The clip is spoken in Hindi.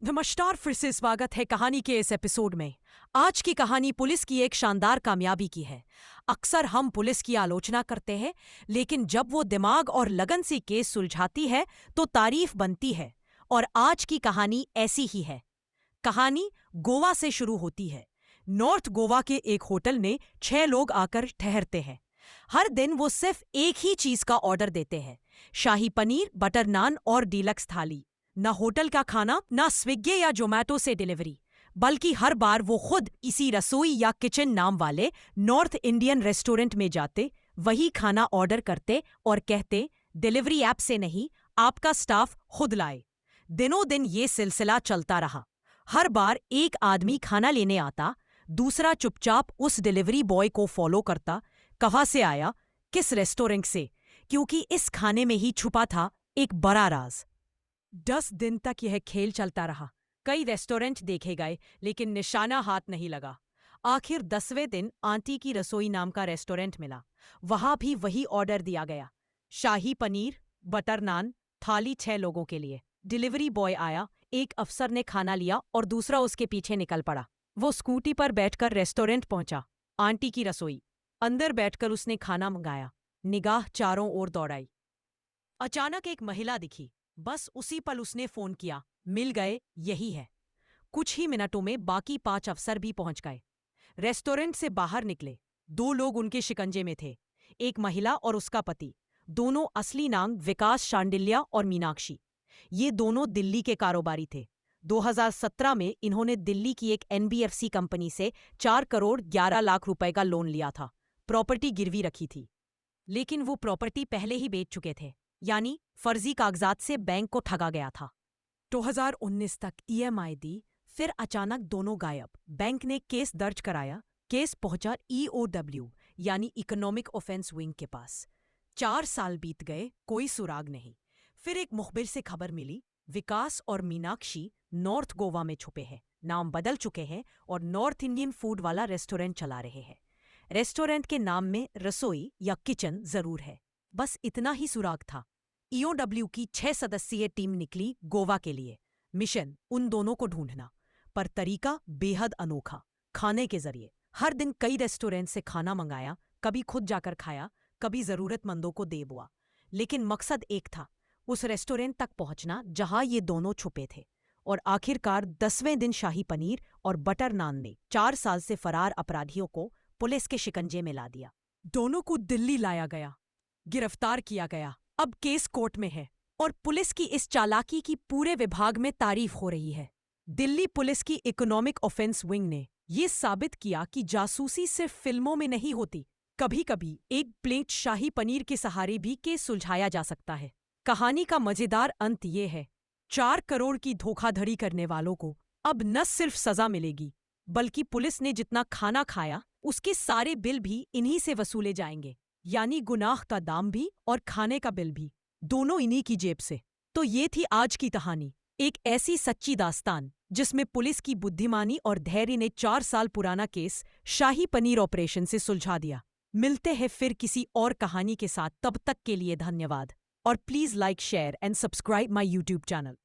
नमस्कार, फिर से स्वागत है कहानी के इस एपिसोड में। आज की कहानी पुलिस की एक शानदार कामयाबी की है। अक्सर हम पुलिस की आलोचना करते हैं, लेकिन जब वो दिमाग और लगन से केस सुलझाती है तो तारीफ बनती है। और आज की कहानी ऐसी ही है। कहानी गोवा से शुरू होती है। नॉर्थ गोवा के एक होटल में 6 लोग आकर ठहरते हैं। हर दिन वो सिर्फ एक ही चीज का ऑर्डर देते हैं, शाही पनीर, बटर नान और डीलक्स थाली। न होटल का खाना, न स्विगी या जोमेटो से डिलीवरी, बल्कि हर बार वो खुद इसी रसोई या किचन नाम वाले नॉर्थ इंडियन रेस्टोरेंट में जाते, वही खाना ऑर्डर करते और कहते, डिलीवरी ऐप से नहीं, आपका स्टाफ खुद लाए। दिनों दिन ये सिलसिला चलता रहा। हर बार एक आदमी खाना लेने आता, दूसरा चुपचाप उस डिलीवरी बॉय को फॉलो करता। कहाँ से आया, किस रेस्टोरेंट से, क्योंकि इस खाने में ही छुपा था एक बड़ा राज। 10 दिन तक यह खेल चलता रहा। कई रेस्टोरेंट देखे गए, लेकिन निशाना हाथ नहीं लगा। आखिर 10वें दिन आंटी की रसोई नाम का रेस्टोरेंट मिला। वहां भी वही ऑर्डर दिया गया, शाही पनीर, बटर नान, थाली 6 लोगों के लिए। डिलीवरी बॉय आया, एक अफसर ने खाना लिया और दूसरा उसके पीछे निकल पड़ा। वो स्कूटी पर बैठकर रेस्टोरेंट पहुंचा। आंटी की रसोई। अंदर बैठकर उसने खाना मंगाया। निगाह चारों ओर दौड़ाई। अचानक एक महिला दिखी। बस उसी पल उसने फोन किया, मिल गए, यही है। कुछ ही मिनटों में बाकी 5 अफसर भी पहुंच गए। रेस्टोरेंट से बाहर निकले। 2 लोग उनके शिकंजे में थे, एक महिला और उसका पति। दोनों असली नाम विकास शांडिल्या और मीनाक्षी। ये दोनों दिल्ली के कारोबारी थे। 2017 में इन्होंने दिल्ली की एक एनबीएफसी कंपनी से 4 करोड़ 11 लाख रुपए का लोन लिया था। प्रॉपर्टी गिरवी रखी थी, लेकिन वो प्रॉपर्टी पहले ही बेच चुके थे, यानी फर्जी कागजात से बैंक को ठगा गया था। 2019 तक ईएमआई दी, फिर अचानक दोनों गायब। बैंक ने केस दर्ज कराया। केस पहुंचा ईओडब्ल्यू यानी इकोनॉमिक ऑफेंस विंग के पास। 4 साल बीत गए, कोई सुराग नहीं। फिर एक मुखबिर से खबर मिली, विकास और मीनाक्षी नॉर्थ गोवा में छुपे हैं, नाम बदल चुके हैं और नॉर्थ इंडियन फूड वाला रेस्टोरेंट चला रहे हैं। रेस्टोरेंट के नाम में रसोई या किचन जरूर है, बस इतना ही सुराग था। ईओडब्ल्यू की 6 सदस्यीय टीम निकली गोवा के लिए। मिशन उन दोनों को ढूंढना, पर तरीका बेहद अनोखा। खाने के जरिए हर दिन कई रेस्टोरेंट से खाना मंगाया, कभी खुद जाकर खाया, कभी जरूरतमंदों को दे बुआ। लेकिन मकसद एक था, उस रेस्टोरेंट तक पहुंचना जहां ये दोनों छुपे थे। और आखिरकार 10वें दिन शाही पनीर और बटर नान ने 4 साल से फरार अपराधियों को पुलिस के शिकंजे में ला दिया। दोनों को दिल्ली लाया गया, गिरफ्तार किया गया। अब केस कोर्ट में है और पुलिस की इस चालाकी की पूरे विभाग में तारीफ हो रही है। दिल्ली पुलिस की इकोनॉमिक ऑफेंस विंग ने ये साबित किया कि जासूसी सिर्फ फिल्मों में नहीं होती। कभी कभी एक प्लेट शाही पनीर के सहारे भी केस सुलझाया जा सकता है। कहानी का मजेदार अंत ये है, 4 करोड़ की धोखाधड़ी करने वालों को अब न सिर्फ सजा मिलेगी, बल्कि पुलिस ने जितना खाना खाया उसके सारे बिल भी इन्हीं से वसूले जाएंगे। यानी गुनाह का दाम भी और खाने का बिल भी, दोनों इन्हीं की जेब से। तो ये थी आज की कहानी, एक ऐसी सच्ची दास्तान जिसमें पुलिस की बुद्धिमानी और धैर्य ने 4 साल पुराना केस शाही पनीर ऑपरेशन से सुलझा दिया। मिलते हैं फिर किसी और कहानी के साथ, तब तक के लिए धन्यवाद। और please like, share and subscribe my YouTube channel.